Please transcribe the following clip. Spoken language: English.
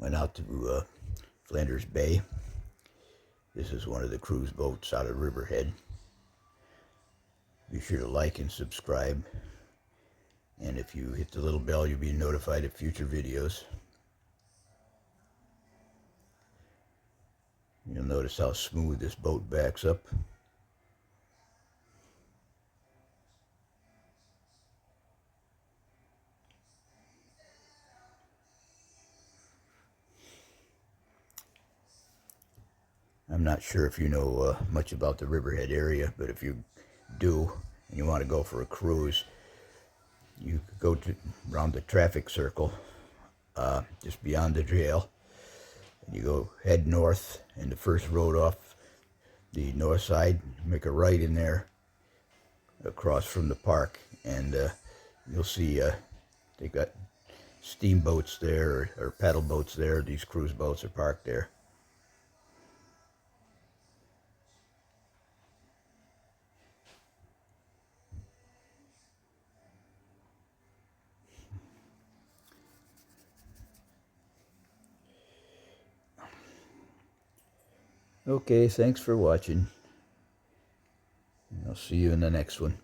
Went out to Flanders Bay. This is one of the cruise boats out of Riverhead. Be sure to like and subscribe. And if you hit the little bell, you'll be notified of future videos. You'll notice how smooth this boat backs up. I'm not sure if you know much about the Riverhead area, but if you do and you want to go for a cruise, you could go around the traffic circle just beyond the jail. And you go head north, and the first road off the north side, make a right in there across from the park, and you'll see they got steamboats there or paddle boats there. These cruise boats are parked there. Okay, thanks for watching. I'll see you in the next one.